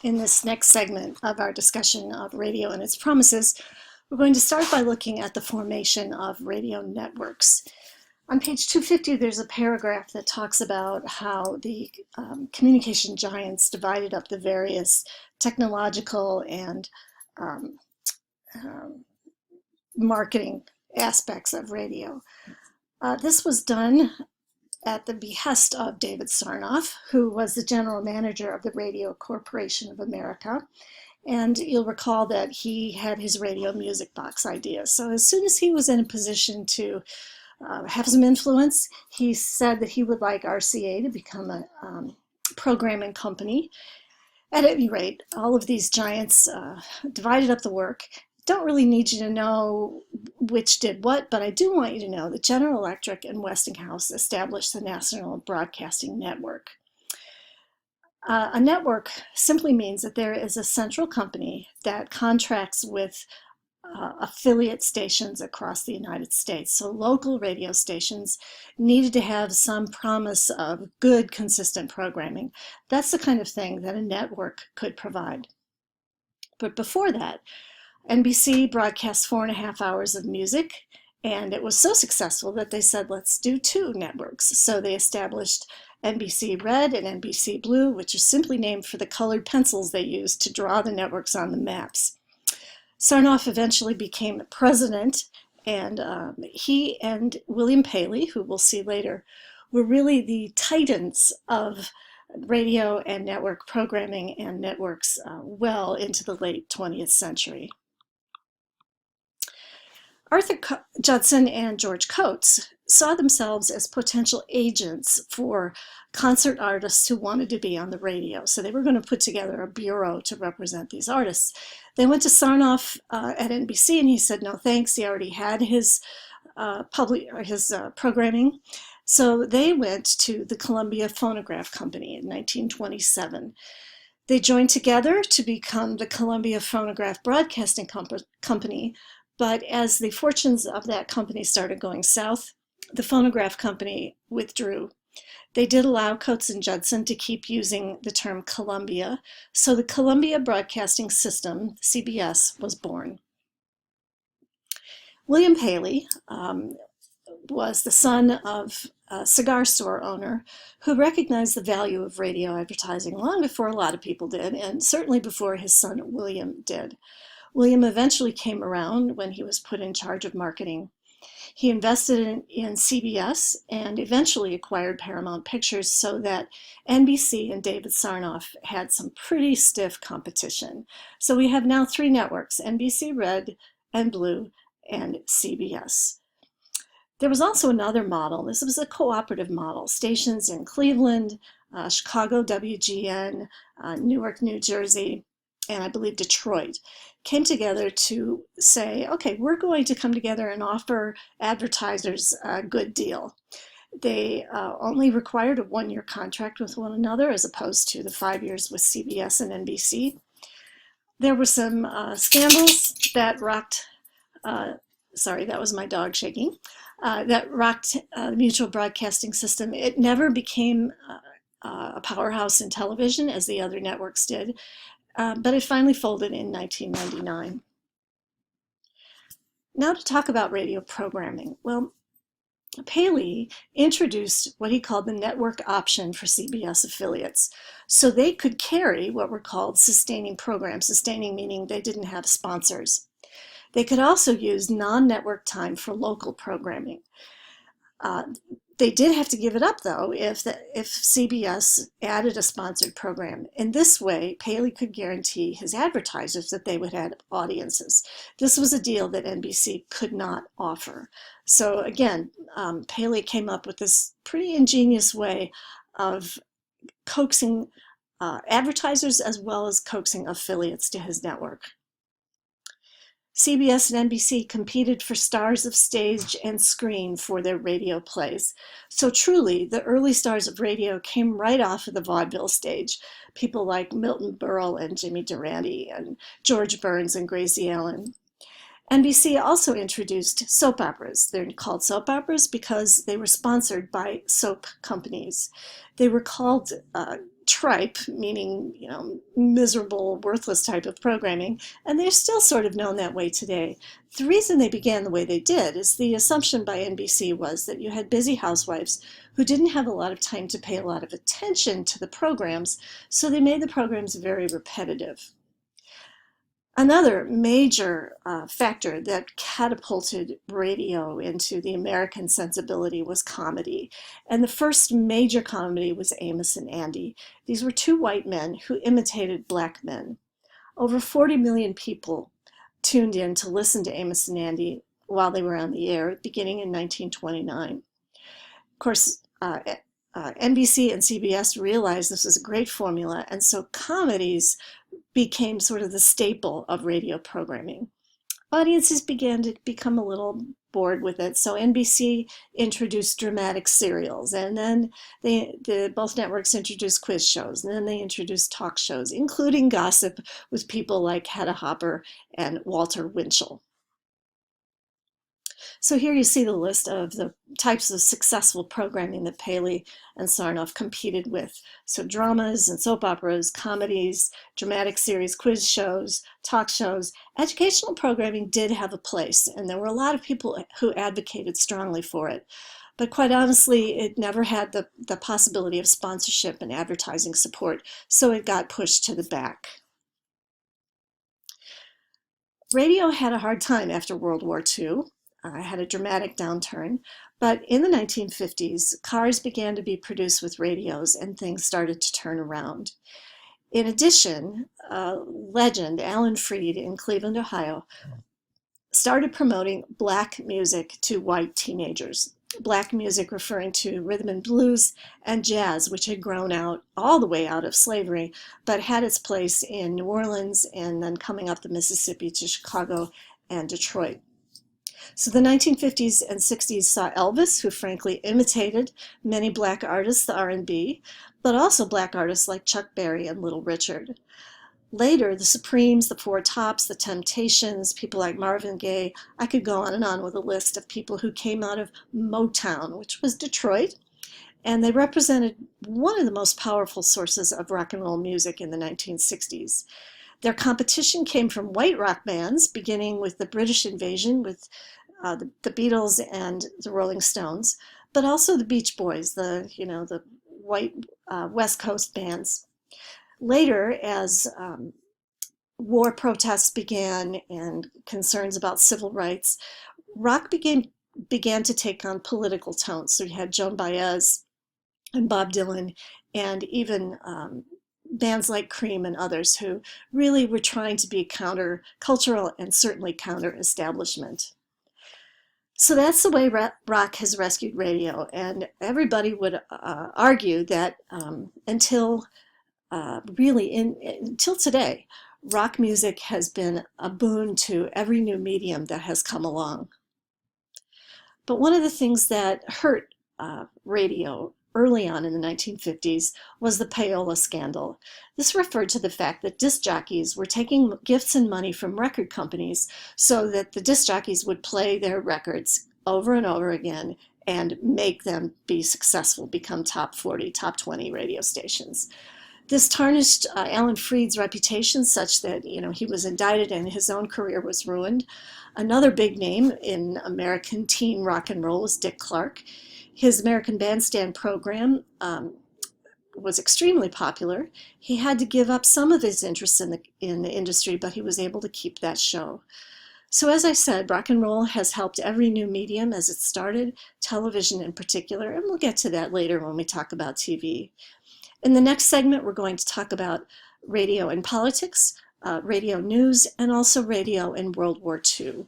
In this next segment of our discussion of radio and its promises, we're going to start by looking at the formation of radio networks. On page 250, there's a paragraph that talks about how the communication giants divided up the various technological and marketing aspects of radio. This was done at the behest of David Sarnoff, who was the general manager of the Radio Corporation of America. And you'll recall that he had his radio music box idea. So as soon as he was in a position to have some influence, he said that he would like RCA to become a programming company. At any rate, all of these giants divided up the work. Don't really need you to know which did what, but I do want you to know that General Electric and Westinghouse established the National Broadcasting Network. A network simply means that there is a central company that contracts with affiliate stations across the United States. So local radio stations needed to have some promise of good, consistent programming. That's the kind of thing that a network could provide. But before that, NBC broadcast 4.5 hours of music, and it was so successful that they said, let's do 2 networks. So they established NBC Red and NBC Blue, which are simply named for the colored pencils they used to draw the networks on the maps. Sarnoff eventually became president, and he and William Paley, who we'll see later, were really the titans of radio and network programming and networks well into the late 20th century. Arthur Judson and George Coates saw themselves as potential agents for concert artists who wanted to be on the radio. So they were going to put together a bureau to represent these artists. They went to Sarnoff at NBC and he said, no thanks, he already had his programming. So they went to the Columbia Phonograph Company in 1927. They joined together to become the Columbia Phonograph Broadcasting Company. But as the fortunes of that company started going south, the Phonograph Company withdrew. They did allow Coates and Judson to keep using the term Columbia, so the Columbia Broadcasting System, CBS, was born. William Paley was the son of a cigar store owner who recognized the value of radio advertising long before a lot of people did, and certainly before his son William did. William eventually came around when he was put in charge of marketing. He invested in CBS and eventually acquired Paramount Pictures so that NBC and David Sarnoff had some pretty stiff competition. So we have now 3 networks, NBC Red and Blue and CBS. There was also another model. This was a cooperative model. Stations in Cleveland, Chicago WGN, Newark, New Jersey, and I believe Detroit came together to say, okay, we're going to come together and offer advertisers a good deal. They only required a 1-year contract with one another as opposed to the 5 years with CBS and NBC. There were some scandals that rocked, sorry, that was my dog shaking, that rocked the mutual broadcasting system. It never became a powerhouse in television as the other networks did. But it finally folded in 1999. Now to talk about radio programming. Well, Paley introduced what he called the network option for CBS affiliates. So they could carry what were called sustaining programs, sustaining meaning they didn't have sponsors. They could also use non-network time for local programming. They did have to give it up, though, if CBS added a sponsored program. In this way, Paley could guarantee his advertisers that they would have audiences. This was a deal that NBC could not offer. So again, Paley came up with this pretty ingenious way of coaxing advertisers as well as coaxing affiliates to his network. CBS and NBC competed for stars of stage and screen for their radio plays. So truly, the early stars of radio came right off of the vaudeville stage. People like Milton Berle and Jimmy Durante and George Burns and Gracie Allen. NBC also introduced soap operas. They're called soap operas because they were sponsored by soap companies. They were called tripe, meaning, miserable, worthless type of programming, and they're still sort of known that way today. The reason they began the way they did is the assumption by NBC was that you had busy housewives who didn't have a lot of time to pay a lot of attention to the programs, so they made the programs very repetitive. Another major factor that catapulted radio into the American sensibility was comedy. And the first major comedy was Amos and Andy. These were two white men who imitated black men. Over 40 million people tuned in to listen to Amos and Andy while they were on the air, beginning in 1929. Of course, NBC and CBS realized this was a great formula, and so comedies became sort of the staple of radio programming. Audiences began to become a little bored with it, so NBC introduced dramatic serials, and then both networks introduced quiz shows, and then they introduced talk shows, including gossip with people like Hedda Hopper and Walter Winchell. So here you see the list of the types of successful programming that Paley and Sarnoff competed with. So dramas and soap operas, comedies, dramatic series, quiz shows, talk shows. Educational programming did have a place, and there were a lot of people who advocated strongly for it. But quite honestly, it never had the possibility of sponsorship and advertising support, so it got pushed to the back. Radio had a hard time after World War II. Had a dramatic downturn, but in the 1950s, cars began to be produced with radios and things started to turn around. In addition, legend Alan Freed in Cleveland, Ohio, started promoting black music to white teenagers. Black music referring to rhythm and blues and jazz, which had grown out all the way out of slavery, but had its place in New Orleans and then coming up the Mississippi to Chicago and Detroit. So the 1950s and 60s saw Elvis, who frankly imitated many black artists, the R&B, but also black artists like Chuck Berry and Little Richard. Later, the Supremes, the Four Tops, the Temptations, people like Marvin Gaye, I could go on and on with a list of people who came out of Motown, which was Detroit, and they represented one of the most powerful sources of rock and roll music in the 1960s. Their competition came from white rock bands, beginning with the British invasion with the Beatles and the Rolling Stones, but also the Beach Boys, the white West Coast bands. Later, as war protests began and concerns about civil rights, rock began to take on political tones. So you had Joan Baez and Bob Dylan, and even bands like Cream and others who really were trying to be counter-cultural and certainly counter-establishment. So that's the way rock has rescued radio, and everybody would argue that until today, rock music has been a boon to every new medium that has come along. But one of the things that hurt radio early on in the 1950s was the payola scandal. This referred to the fact that disc jockeys were taking gifts and money from record companies so that the disc jockeys would play their records over and over again and make them be successful, become top 40, top 20 radio stations. This tarnished Alan Freed's reputation such that he was indicted and his own career was ruined. Another big name in American teen rock and roll was Dick Clark. His American Bandstand program was extremely popular. He had to give up some of his interest in the industry, but he was able to keep that show. So as I said, rock and roll has helped every new medium as it started, television in particular, and we'll get to that later when we talk about TV. In the next segment, we're going to talk about radio and politics, radio news, and also radio in World War II.